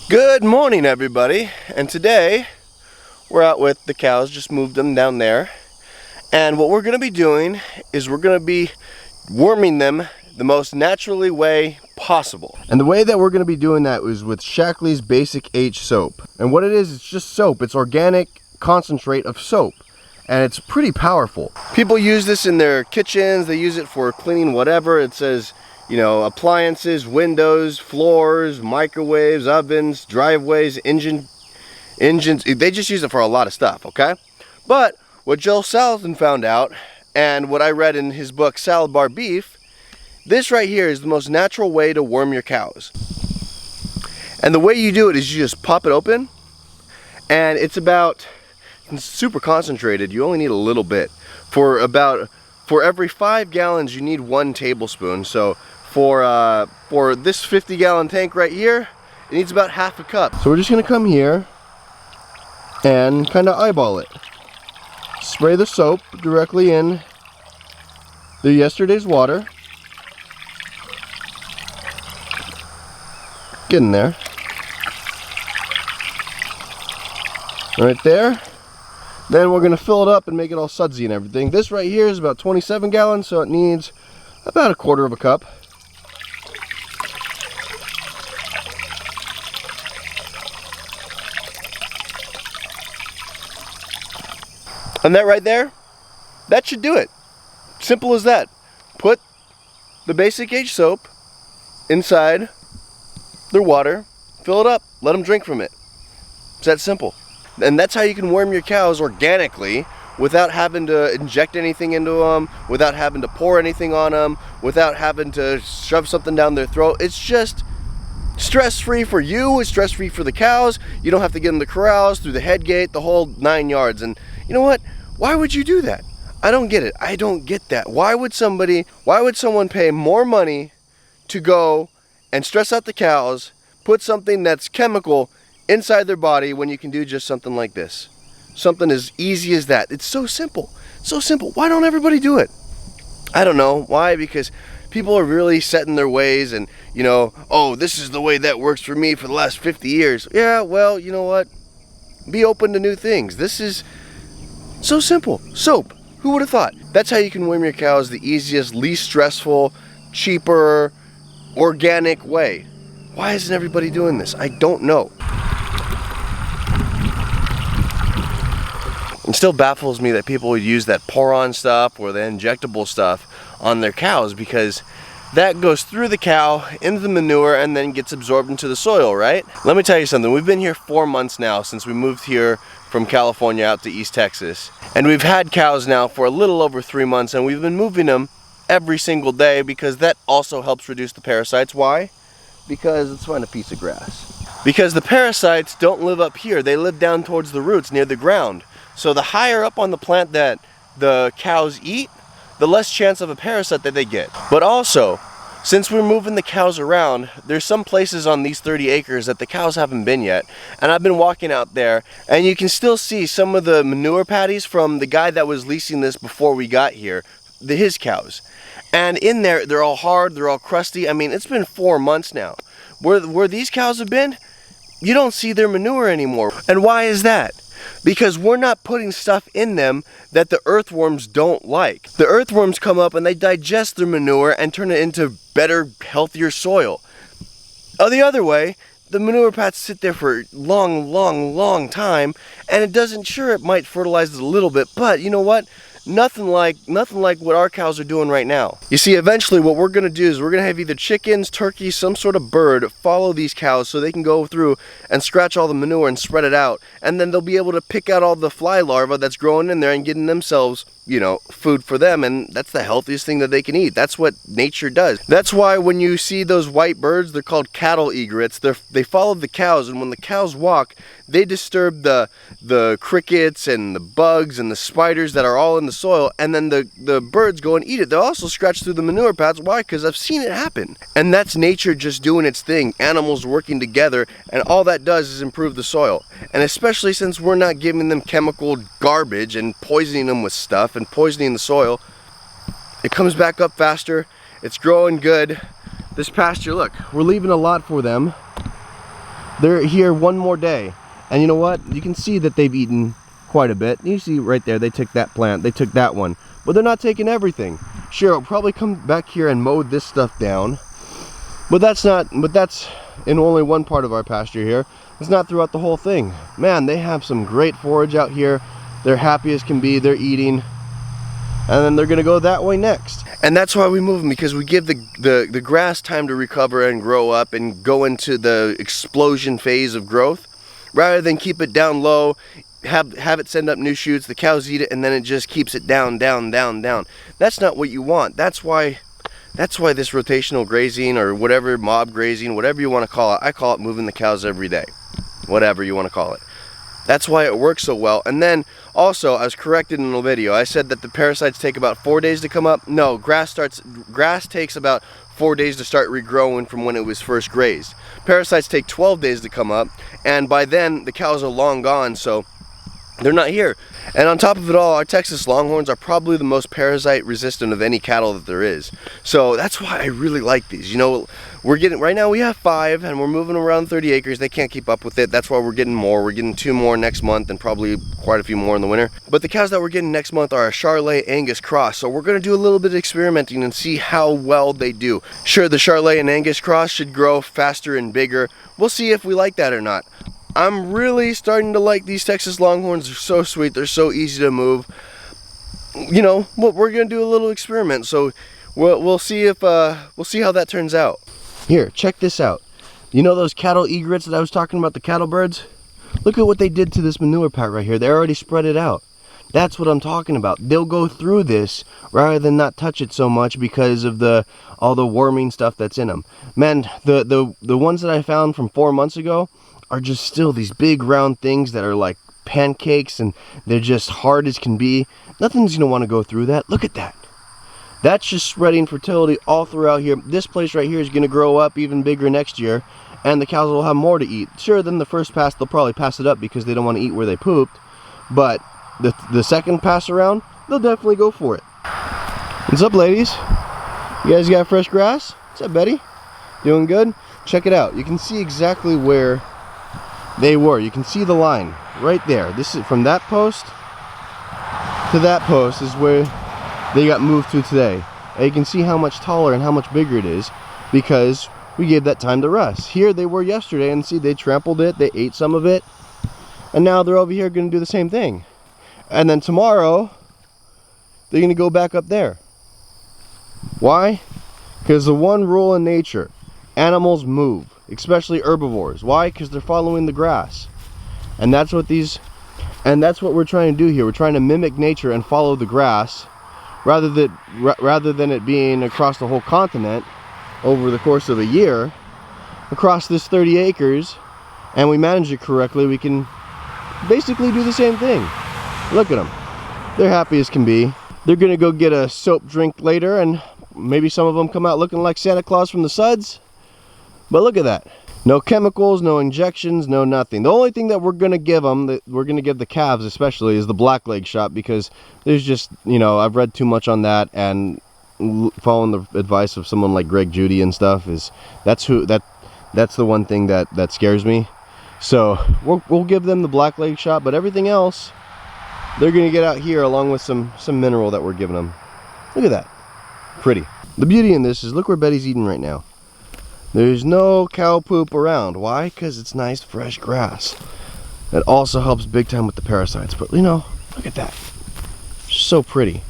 Good morning, everybody, and today we're out with the cows. Just moved them down there, and what we're going to be doing is we're going to be worming them the most naturally way possible. And the way that we're going to be doing that is with Shaklee's Basic H soap. And what it is, it's just soap. It's organic concentrate of soap, and it's pretty powerful. People use this in their kitchens. They use it for cleaning whatever. It says, you know, appliances, windows, floors, microwaves, ovens, driveways, engines. They just use it for a lot of stuff, okay? But what Joe Salatin found out, and what I read in his book, Salad Bar Beef, this right here is the most natural way to worm your cows. And the way you do it is you just pop it open, and it's super concentrated. You only need a little bit. For every 5 gallons, you need 1 tablespoon. So for this 50-gallon tank right here, it needs about half a cup. So we're just gonna come here and kind of eyeball it. Spray the soap directly in the yesterday's water. Get in there. Right there. Then we're gonna fill it up and make it all sudsy and everything. This right here is about 27 gallons, so it needs about 1/4 of a cup. And that right there, that should do it. Simple as that. Put the Basic H soap inside their water, fill it up, let them drink from it. It's that simple. And that's how you can worm your cows organically without having to inject anything into them, without having to pour anything on them, without having to shove something down their throat. It's just stress-free for you, it's stress-free for the cows. You don't have to get in the corrals, through the head gate, the whole 9 yards. And you know what? Why would you do that? I don't get it. I don't get that. Why would someone pay more money to go and stress out the cows, put something that's chemical inside their body when you can do just something like this? Something as easy as that. It's so simple. So simple. Why don't everybody do it? I don't know. Why? Because people are really set in their ways and, you know, oh, this is the way that works for me for the last 50 years. Yeah, well, you know what? Be open to new things. This is so simple. Soap. Who would have thought? That's how you can worm your cows the easiest, least stressful, cheaper, organic way. Why isn't everybody doing this? I don't know. It still baffles me that people would use that pour-on stuff or the injectable stuff on their cows, because that goes through the cow into the manure and then gets absorbed into the soil, right? Let me tell you something. We've been here 4 months now since we moved here from California out to East Texas. And we've had cows now for a little over 3 months, and we've been moving them every single day because that also helps reduce the parasites. Why? Because let's find a piece of grass. Because the parasites don't live up here. They live down towards the roots near the ground. So the higher up on the plant that the cows eat, the less chance of a parasite that they get. But also, since we're moving the cows around, there's some places on these 30 acres that the cows haven't been yet. And I've been walking out there, and you can still see some of the manure patties from the guy that was leasing this before we got here, his cows. And in there, they're all hard, they're all crusty. I mean, it's been 4 months now. Where these cows have been, you don't see their manure anymore. And why is that? Because we're not putting stuff in them that the earthworms don't like. The earthworms come up and they digest their manure and turn it into better, healthier soil. The other way, the manure pads sit there for a long time, and it might fertilize it a little bit, but you know what? Nothing like what our cows are doing right now. You see, eventually what we're gonna do is we're gonna have either chickens, turkeys, some sort of bird follow these cows so they can go through and scratch all the manure and spread it out. And then they'll be able to pick out all the fly larvae that's growing in there and getting themselves, you know, food for them. And that's the healthiest thing that they can eat. That's what nature does. That's why when you see those white birds, they're called cattle egrets. They follow the cows, and when the cows walk, they disturb the crickets and the bugs and the spiders that are all in the soil, and then the birds go and eat it. They'll also scratch through the manure pads. Why? Because I've seen it happen. And that's nature just doing its thing, animals working together, and all that does is improve the soil. And especially since we're not giving them chemical garbage and poisoning them with stuff and poisoning the soil, it comes back up faster. It's growing good. This pasture, look, we're leaving a lot for them. They're here one more day. And you know what? You can see that they've eaten quite a bit. You see right there, they took that plant, they took that one. But they're not taking everything. Sure, I'll probably come back here and mow this stuff down. But that's in only one part of our pasture here. It's not throughout the whole thing. Man, they have some great forage out here. They're happy as can be, they're eating. And then they're gonna go that way next. And that's why we move them, because we give the grass time to recover and grow up and go into the explosion phase of growth, rather than keep it down low, have it send up new shoots, the cows eat it, and then it just keeps it down, down, down, down. That's not what you want. That's why this rotational grazing, or whatever, mob grazing, whatever you want to call it, I call it moving the cows every day. Whatever you want to call it. That's why it works so well. And then also, I was corrected in the video. I said that the parasites take about 4 days to come up. No, grass takes about 4 days to start regrowing from when it was first grazed. Parasites take 12 days to come up, and by then the cows are long gone, so they're not here. And on top of it all, our Texas Longhorns are probably the most parasite resistant of any cattle that there is. So that's why I really like these. You know, right now we have 5 and we're moving around 30 acres. They can't keep up with it. That's why we're getting more. We're getting 2 more next month and probably quite a few more in the winter. But the cows that we're getting next month are a Shaklee Angus cross. So we're gonna do a little bit of experimenting and see how well they do. Sure, the Shaklee and Angus cross should grow faster and bigger. We'll see if we like that or not. I'm really starting to like these Texas Longhorns. They're so sweet. They're so easy to move. You know, we're gonna do a little experiment. So we'll see if we'll see how that turns out. Here, check this out. You know those cattle egrets that I was talking about, the cattle birds? Look at what they did to this manure pack right here. They already spread it out. That's what I'm talking about. They'll go through this rather than not touch it so much because of all the worming stuff that's in them. Man, the ones that I found from 4 months ago are just still these big round things that are like pancakes, and they're just hard as can be. Nothing's gonna want to go through that. Look at that. That's just spreading fertility all throughout here. This place right here is gonna grow up even bigger next year, and the cows will have more to eat. Sure, then the first pass they'll probably pass it up because they don't want to eat where they pooped, but the second pass around they'll definitely go for it. What's up, ladies? You guys got fresh grass? What's up, Betty? Doing good? Check it out. You can see exactly where they were. You can see the line right there. This is from that post to that post is where they got moved to today. And you can see how much taller and how much bigger it is because we gave that time to rest. Here they were yesterday, and see, they trampled it, they ate some of it, and now they're over here going to do the same thing. And then tomorrow they're going to go back up there. Why? Because the one rule in nature, animals move, especially herbivores. Why? Because they're following the grass. And that's what we're trying to do here. We're trying to mimic nature and follow the grass rather than it being across the whole continent over the course of a year, across this 30 acres, and we manage it correctly. We can basically do the same thing. Look at them. They're happy as can be. They're gonna go get a soap drink later, and maybe some of them come out looking like Santa Claus from the suds. But look at that. No chemicals, no injections, no nothing. The only thing that we're going to give them, that we're going to give the calves especially, is the blackleg shot, because there's just, you know, I've read too much on that, and following the advice of someone like Greg Judy and stuff, that's the one thing that scares me. So we'll give them the blackleg shot, but everything else they're going to get out here along with some mineral that we're giving them. Look at that. Pretty. The beauty in this is look where Betty's eating right now. There's no cow poop around. Why? Because it's nice fresh grass. That also helps big time with the parasites. But you know, look at that. So pretty.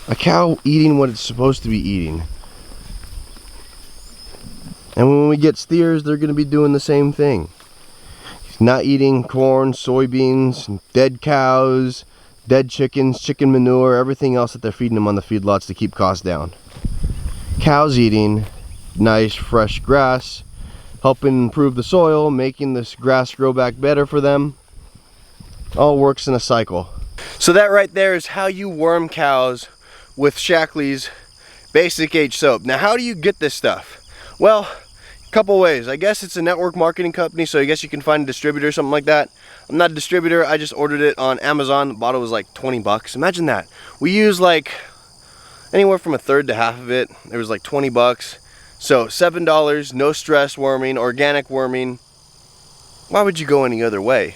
A cow eating what it's supposed to be eating. And when we get steers, they're going to be doing the same thing. Not eating corn, soybeans, dead cows, dead chickens, chicken manure, everything else that they're feeding them on the feedlots to keep costs down. Cows eating nice fresh grass, helping improve the soil, making this grass grow back better for them. All works in a cycle. So that right there is how you worm cows with Shaklee's Basic Age soap. Now, how do you get this stuff? Well, a couple ways. I guess it's a network marketing company, so I guess you can find a distributor or something like that. I'm not a distributor. I just ordered it on Amazon. The bottle was like 20 bucks. Imagine that. We use like anywhere from a third to half of it. It was like 20 bucks. So $7, no stress worming, organic worming. Why would you go any other way?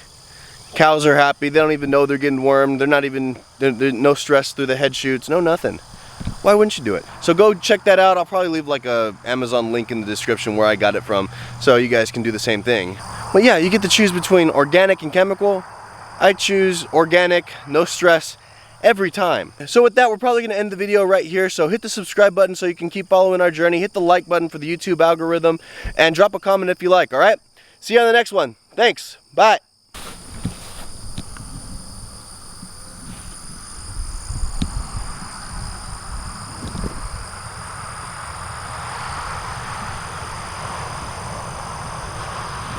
Cows are happy, they don't even know they're getting wormed, there's no stress through the head shoots, no nothing. Why wouldn't you do it? So go check that out. I'll probably leave like a Amazon link in the description where I got it from, so you guys can do the same thing. But yeah, you get to choose between organic and chemical. I choose organic, no stress, every time. So with that, we're probably going to end the video right here. So hit the subscribe button so you can keep following our journey. Hit the like button for the YouTube algorithm, and drop a comment if you like, all right? See you on the next one. Thanks. Bye.